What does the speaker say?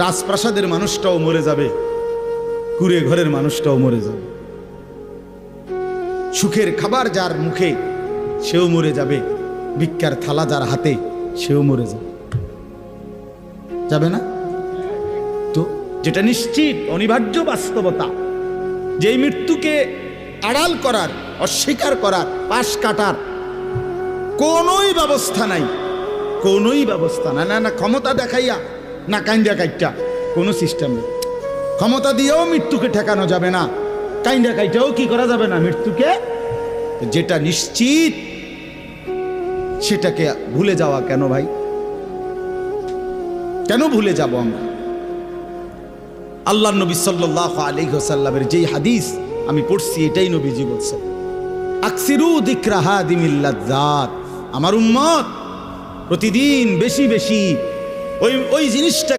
রাজপ্রাসাদের মানুষটাও মরে যাবে, কুড়ে ঘরের মানুষটাও মরে যাবে, সুখের খাবার যার মুখে সেও মরে যাবে, ভিক্ষার থালা যার হাতে সেও মরে যাবে, যাবে না? তো যেটা নিশ্চিত অনিবার্য বাস্তবতা, যে মৃত্যুকে আড়াল করার, অস্বীকার করার, পাশ কাটার কোনোই ব্যবস্থা নাই, কোনোই ব্যবস্থা নাই। না না ক্ষমতা দেখাইয়া, না কাইন্দা কাইটা, কোনো সিস্টেম নেই। ক্ষমতা দিয়েও মৃত্যুকে ঠেকানো যাবে না, কাইন্দা কাইটাও কি করা যাবে না মৃত্যুকে। যেটা নিশ্চিত সেটাকে ভুলে যাওয়া কেন ভাই? কেন ভুলে যাব আমরা? আল্লাহ নবী সাল্লাল্লাহু আলাইহি ওয়াসাল্লামের যেই হাদিস আমি পড়ছি, এটাই নবীজি বলছেন, আকসিরু যিকরা হাদিমিল লাজ্জাত, আমার উম্মত প্রতিদিন বেশি বেশি ওই জিনিসটা